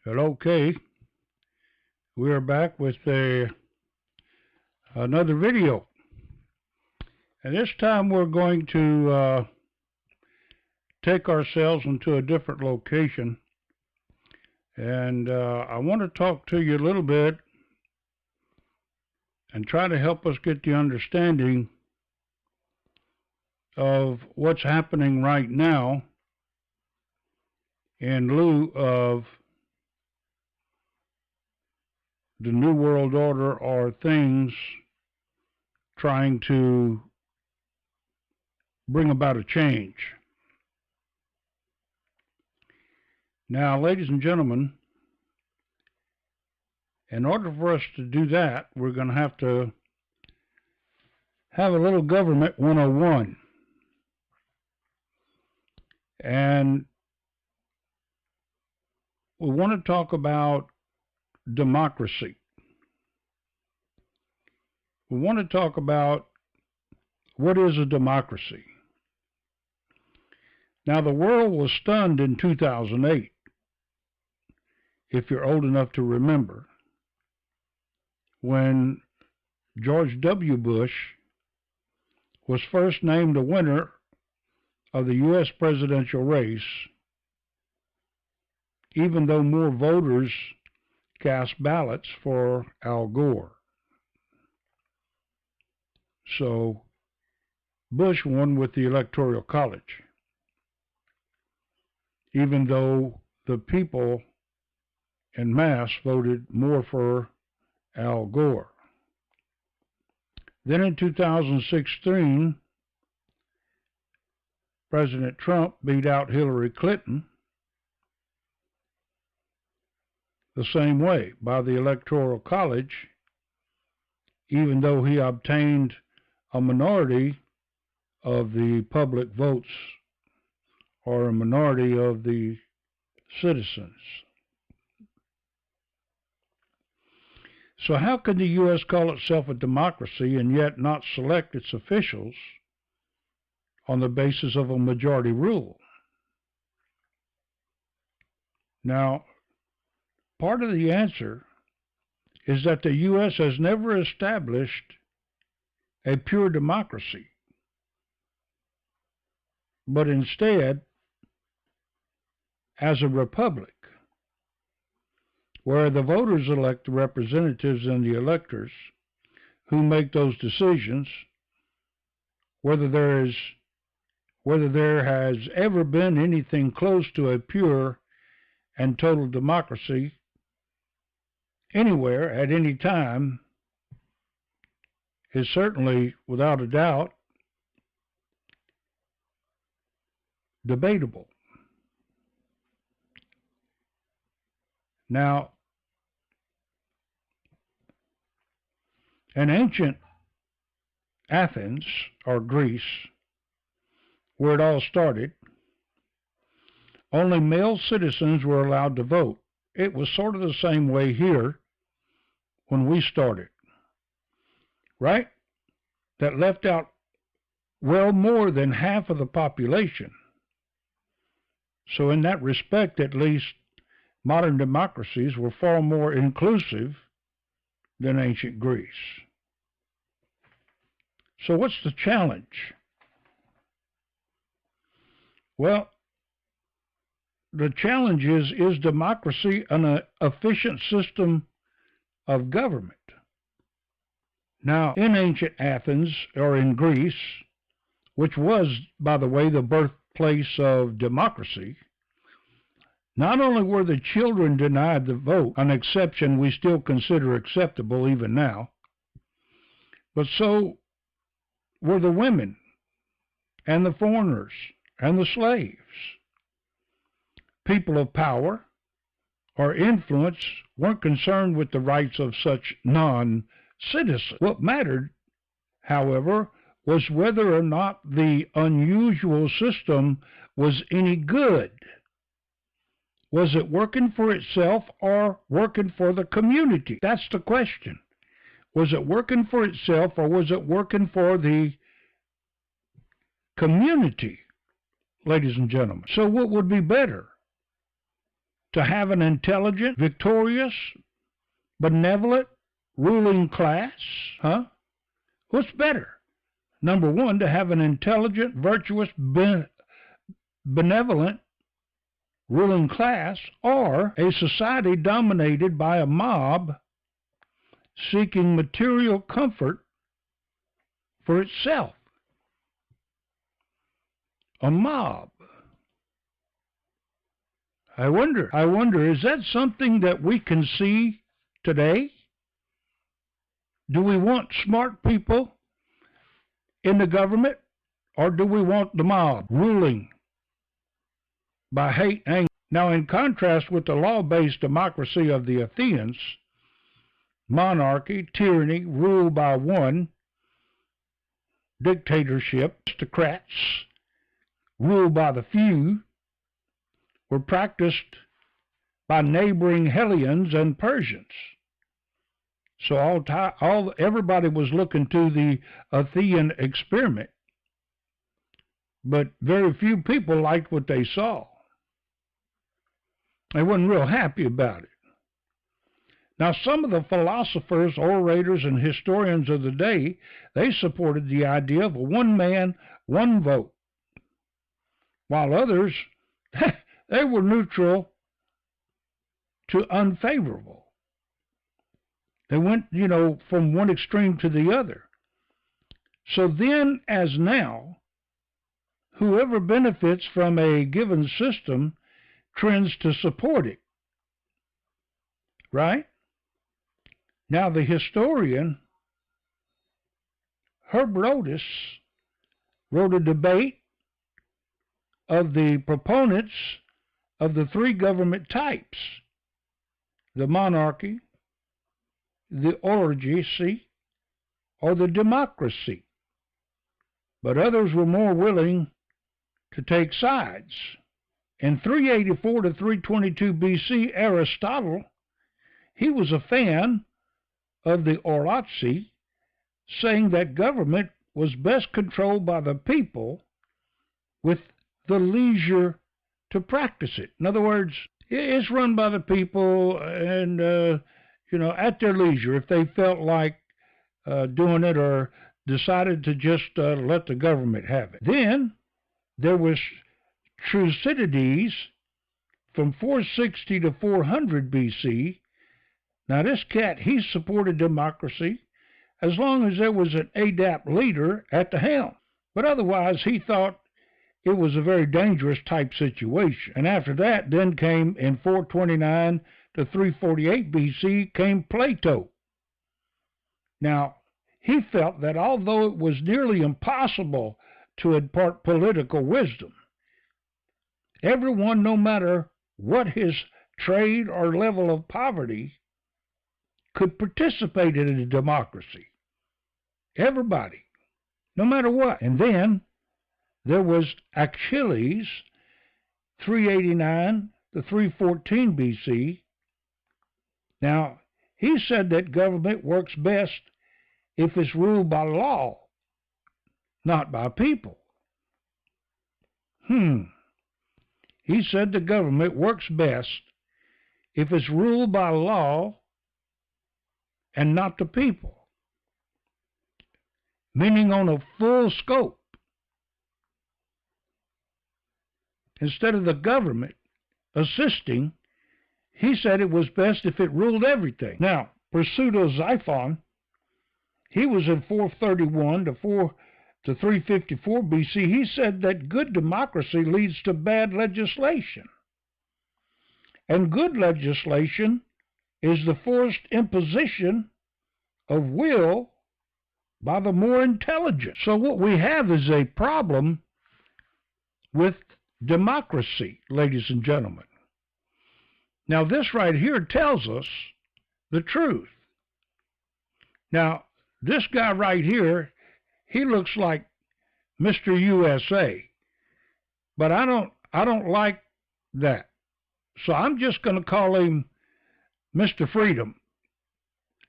Well, okay, we are back with another video, and this time we're going to take ourselves into a different location, and I want to talk to you a little bit and try to help us get the understanding of what's happening right now in lieu of the New World Order, or things trying to bring about a change. Now, ladies and gentlemen, in order for us to do that, we're going to have a little government 101. And we want to talk about democracy. We want to talk about what is a democracy. Now, the world was stunned in 2008, if you're old enough to remember, when George W. Bush was first named the winner of the U.S. presidential race, even though more voters cast ballots for Al Gore. So Bush won with the Electoral College, even though the people en masse voted more for Al Gore. Then in 2016, President Trump beat out Hillary Clinton the same way, by the Electoral College, even though he obtained a minority of the public votes, or a minority of the citizens. So how can the U.S. call itself a democracy and yet not select its officials on the basis of a majority rule? Now, part of the answer is that the U.S. has never established a pure democracy, but instead as a republic, where the voters elect the representatives and the electors who make those decisions, whether there has ever been anything close to a pure and total democracy anywhere at any time is certainly, without a doubt, debatable. Now, in ancient Athens, or Greece, where it all started, only male citizens were allowed to vote. It was sort of the same way here when we started, right? That left out well more than half of the population. So in that respect, at least, modern democracies were far more inclusive than ancient Greece. So what's the challenge? Well, the challenge is democracy an efficient system of government? Now, in ancient Athens, or in Greece, which was, by the way, the birthplace of democracy, not only were the children denied the vote, an exception we still consider acceptable even now, but so were the women and the foreigners and the slaves. People of power or influence weren't concerned with the rights of such non-citizens. What mattered, however, was whether or not the unusual system was any good. Was it working for itself or working for the community? That's the question. Was it working for itself or was it working for the community, ladies and gentlemen? So what would be better? To have an intelligent, victorious, benevolent ruling class? Huh? What's better? Number one, to have an intelligent, virtuous, benevolent ruling class, or a society dominated by a mob seeking material comfort for itself. A mob. I wonder, is that something that we can see today? Do we want smart people in the government, or do we want the mob ruling by hate and anger? Now, in contrast with the law-based democracy of the Athenians, monarchy, tyranny, rule by one, dictatorship, aristocrats, rule by the few, were practiced by neighboring Hellenes and Persians. So everybody was looking to the Athenian experiment, but very few people liked what they saw. They wasn't real happy about it. Now, some of the philosophers, orators, and historians of the day, they supported the idea of a one man, one vote, while others, they were neutral to unfavorable. They went, from one extreme to the other. So then, as now, whoever benefits from a given system trends to support it. Right? Now, the historian Herodotus wrote a debate of the proponents of the three government types: the monarchy, the oligarchy, or the democracy. But others were more willing to take sides. In 384 to 322 BC, Aristotle, he was a fan of the oligarchy, saying that government was best controlled by the people with the leisure to practice it. In other words, it's run by the people and, at their leisure, if they felt like doing it or decided to just let the government have it. Then there was Thucydides from 460 to 400 BC. Now this cat, he supported democracy as long as there was an adept leader at the helm. But otherwise, he thought it was a very dangerous type situation. And after that, then came in 429 to 348 BC, came Plato. Now, he felt that although it was nearly impossible to impart political wisdom, everyone, no matter what his trade or level of poverty, could participate in a democracy. Everybody, no matter what. And then there was Achilles, 389 to 314 BC. Now, he said that government works best if it's ruled by law, not by people. He said the government works best if it's ruled by law and not the people, meaning on a full scope. Instead of the government assisting, he said it was best if it ruled everything. Now, Pseudo-Xenophon, he was in 431 to 354 BC. He said that good democracy leads to bad legislation. And good legislation is the forced imposition of will by the more intelligent. So what we have is a problem with democracy, ladies and gentlemen. Now, this right here tells us the truth. Now, this guy right here, he looks like Mr. USA, but I don't like that. So I'm just going to call him Mr. Freedom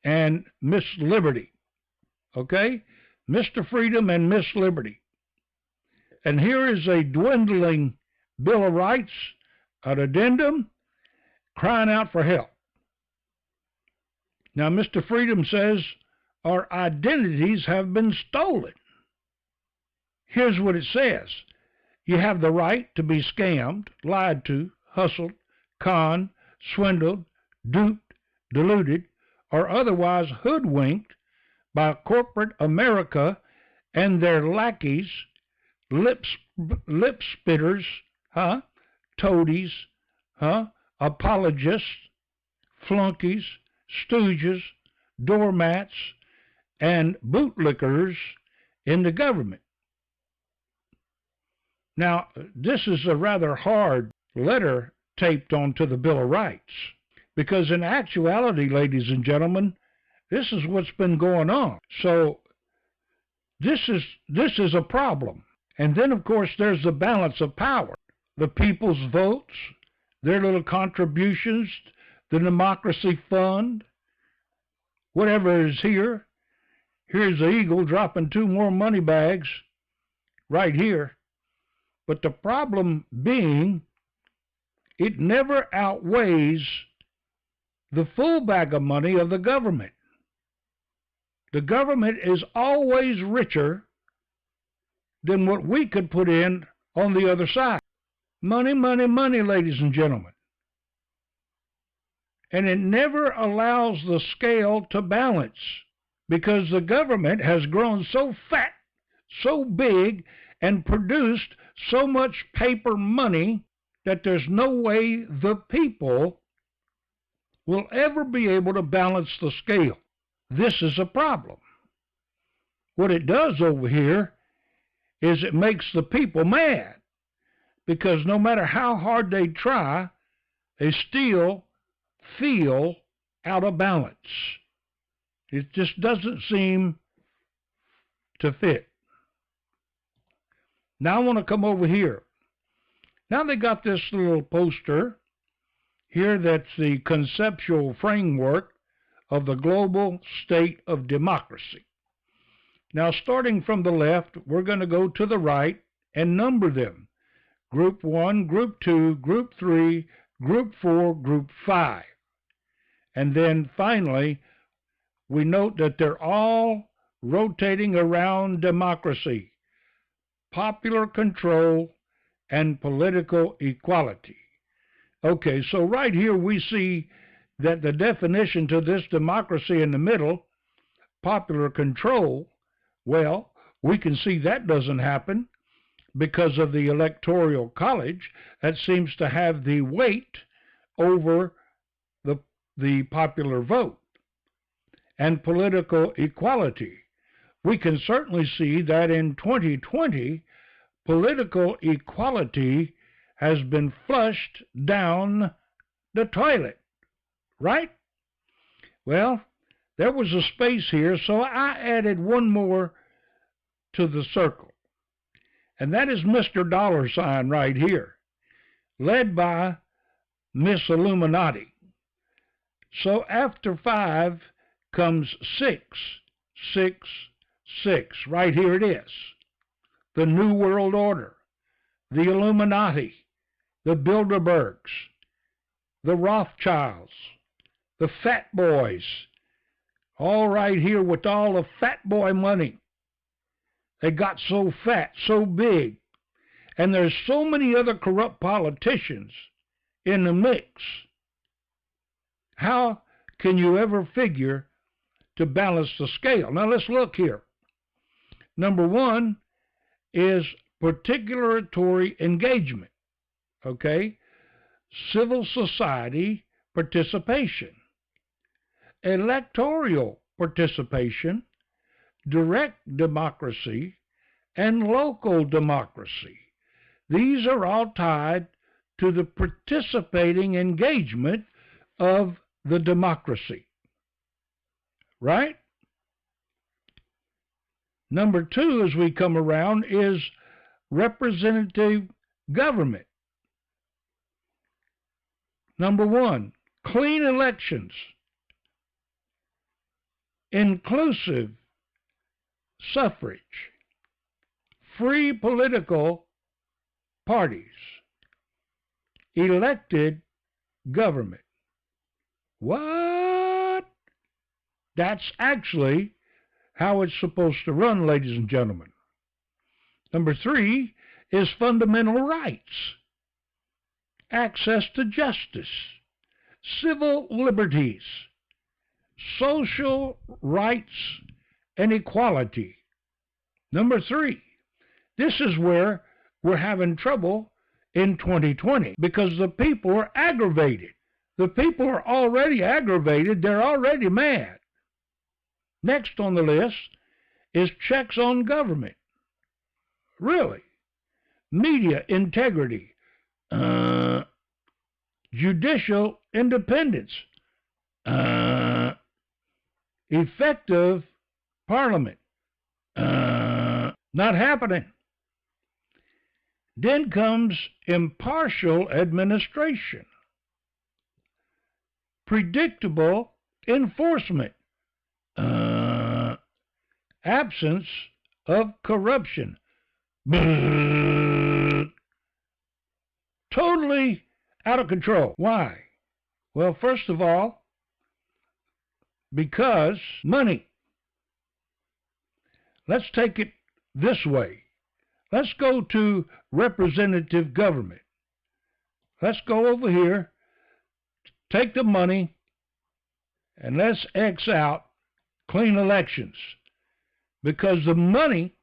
and Miss Liberty. Okay? Mr. Freedom and Miss Liberty. And here is a dwindling Bill of Rights, an addendum, crying out for help. Now, Mr. Freedom says our identities have been stolen. Here's what it says. You have the right to be scammed, lied to, hustled, conned, swindled, duped, deluded, or otherwise hoodwinked by corporate America and their lackeys, lip spitters, toadies, apologists, flunkies, stooges, doormats, and bootlickers in the government. Now, this is a rather hard letter taped onto the Bill of Rights, because in actuality, ladies and gentlemen, this is what's been going on. So this is a problem. And then, of course, there's the balance of power. The people's votes, their little contributions, the Democracy Fund, whatever is here. Here's the eagle dropping 2 more money bags right here. But the problem being, it never outweighs the full bag of money of the government. The government is always richer than what we could put in on the other side. Money, money, money, ladies and gentlemen. And it never allows the scale to balance, because the government has grown so fat, so big, and produced so much paper money that there's no way the people will ever be able to balance the scale. This is a problem. What it does over here is it makes the people mad, because no matter how hard they try, they still feel out of balance. It just doesn't seem to fit. Now I want to come over here. Now they got this little poster here that's the conceptual framework of the global state of democracy. Now, starting from the left, we're going to go to the right and number them. Group 1, Group 2, Group 3, Group 4, Group 5. And then finally, we note that they're all rotating around democracy, popular control, and political equality. Okay, so right here we see that the definition to this democracy in the middle, popular control, well, we can see that doesn't happen because of the Electoral College that seems to have the weight over the popular vote. And political equality. We can certainly see that in 2020, political equality has been flushed down the toilet, right? Well, there was a space here, so I added one more to the circle. And that is Mr. Dollar Sign right here, led by Miss Illuminati. So after 5 comes 6, 6, 6. Right here it is. The New World Order, the Illuminati, the Bilderbergs, the Rothschilds, the Fat Boys, all right here with all the fat boy money. They got so fat, so big, and there's so many other corrupt politicians in the mix. How can you ever figure to balance the scale? Now let's look here. Number 1 is particulatory engagement, okay? Civil society participation, electoral participation, direct democracy, and local democracy. These are all tied to the participating engagement of the democracy. Right? Number two, as we come around, is representative government. Number one, clean elections, inclusive suffrage, free political parties, elected government. What? That's actually how it's supposed to run, ladies and gentlemen. Number three is fundamental rights, access to justice, civil liberties, social rights, and equality. Number three, this is where we're having trouble in 2020 because the people are aggravated. The people are already aggravated. They're already mad. Next on the list is checks on government. Really? Media integrity. Judicial independence. Effective parliament. Not happening. Then comes impartial administration. Predictable enforcement. Absence of corruption. Totally out of control. Why? Well, first of all, because money. Let's take it this way. Let's go to representative government. Let's go over here, take the money, and let's X out clean elections. Because the money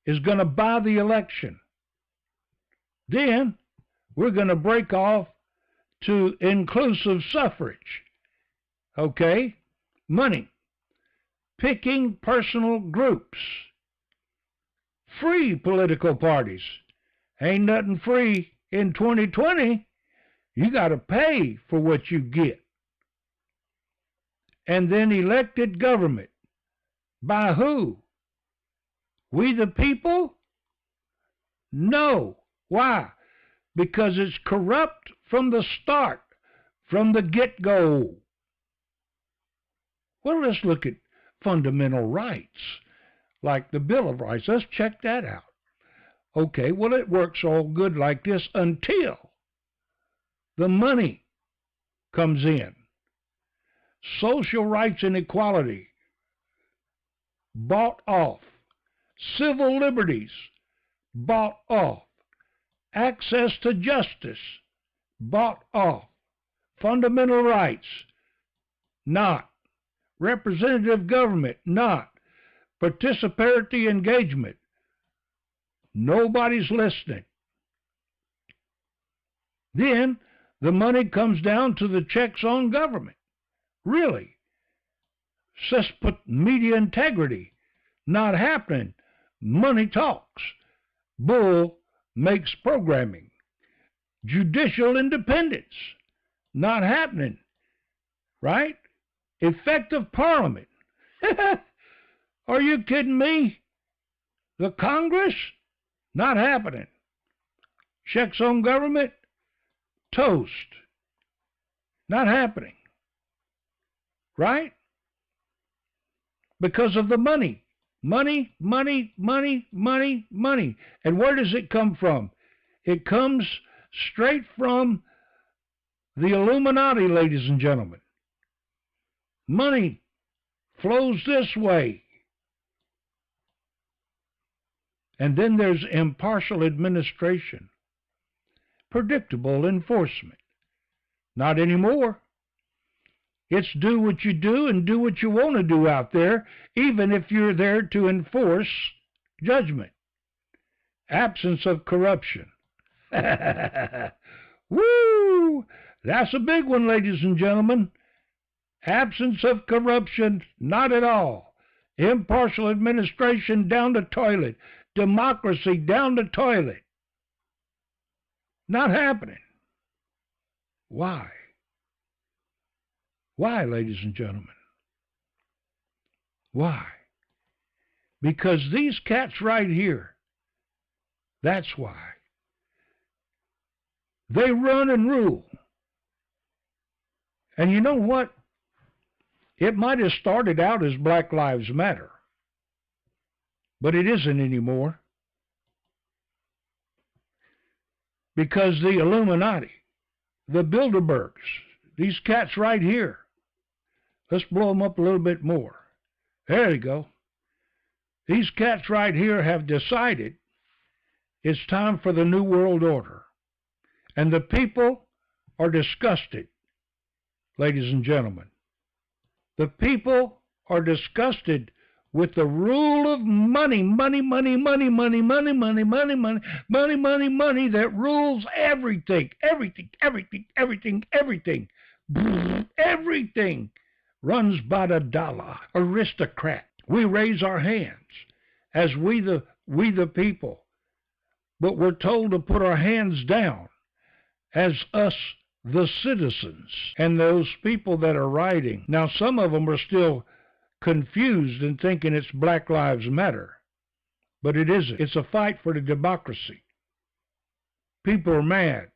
is going to buy the election. Then we're going to break off to inclusive suffrage. Okay? Money. Picking personal groups. Free political parties. Ain't nothing free in 2020. You got to pay for what you get. And then elected government. By who? We the people? No. Why? Because it's corrupt from the start, from the get-go. Well, let's look at fundamental rights, like the Bill of Rights. Let's check that out. Okay, well, it works all good like this until the money comes in. Social rights and equality, bought off. Civil liberties, bought off. Access to justice, bought off. Fundamental rights, not. Representative government, not. Participatory engagement, nobody's listening. Then the money comes down to the checks on government. Really? Media integrity, not happening. Money talks. Bull makes programming. Judicial independence, not happening. Right? Effective parliament. Are you kidding me? The Congress, not happening. Checks on government, toast. Not happening. Right? Because of the money. Money, money, money, money, money. And where does it come from? It comes straight from the Illuminati, ladies and gentlemen. Money flows this way. And then there's impartial administration. Predictable enforcement. Not anymore. It's do what you do and do what you want to do out there, even if you're there to enforce judgment. Absence of corruption. Woo! That's a big one, ladies and gentlemen. Absence of corruption, not at all. Impartial administration, down the toilet. Democracy, down the toilet. Not happening. Why? Why, ladies and gentlemen? Why? Because these cats right here, that's why. They run and rule. And you know what? It might have started out as Black Lives Matter, but it isn't anymore. Because the Illuminati, the Bilderbergs, these cats right here, let's blow them up a little bit more. There you go. These cats right here have decided it's time for the New World Order. And the people are disgusted, ladies and gentlemen. The people are disgusted with the rule of money that rules everything. Everything runs by the dollar. Aristocrat. We raise our hands as we the people, but we're told to put our hands down as us the citizens. And those people that are writing, now some of them are still confused and thinking it's Black Lives Matter, but it isn't. It's a fight for the democracy. People are mad.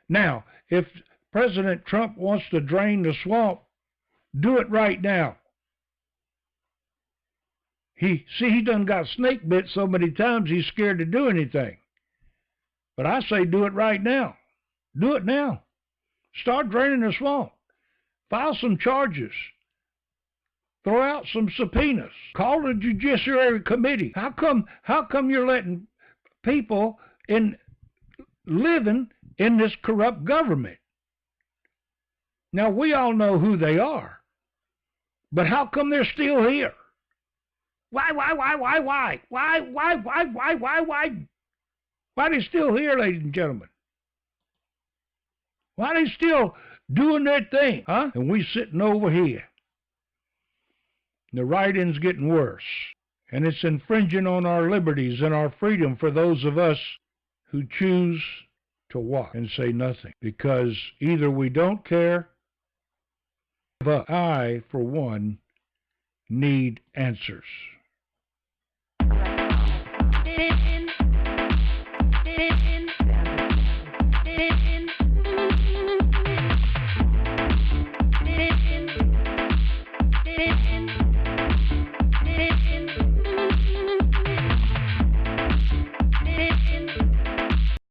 Now, if President Trump wants to drain the swamp, do it right now. He done got snake bit so many times he's scared to do anything. But I say do it right now. Do it now. Start draining the swamp. File some charges. Throw out some subpoenas. Call the Judiciary Committee. How come you're letting people living in this corrupt government? Now, we all know who they are. But how come they're still here? Why? Why are they still here, ladies and gentlemen? Why are they still doing their thing, huh? And we sitting over here. The writing's getting worse. And it's infringing on our liberties and our freedom for those of us who choose to walk and say nothing. Because either we don't care, but I, for one, need answers.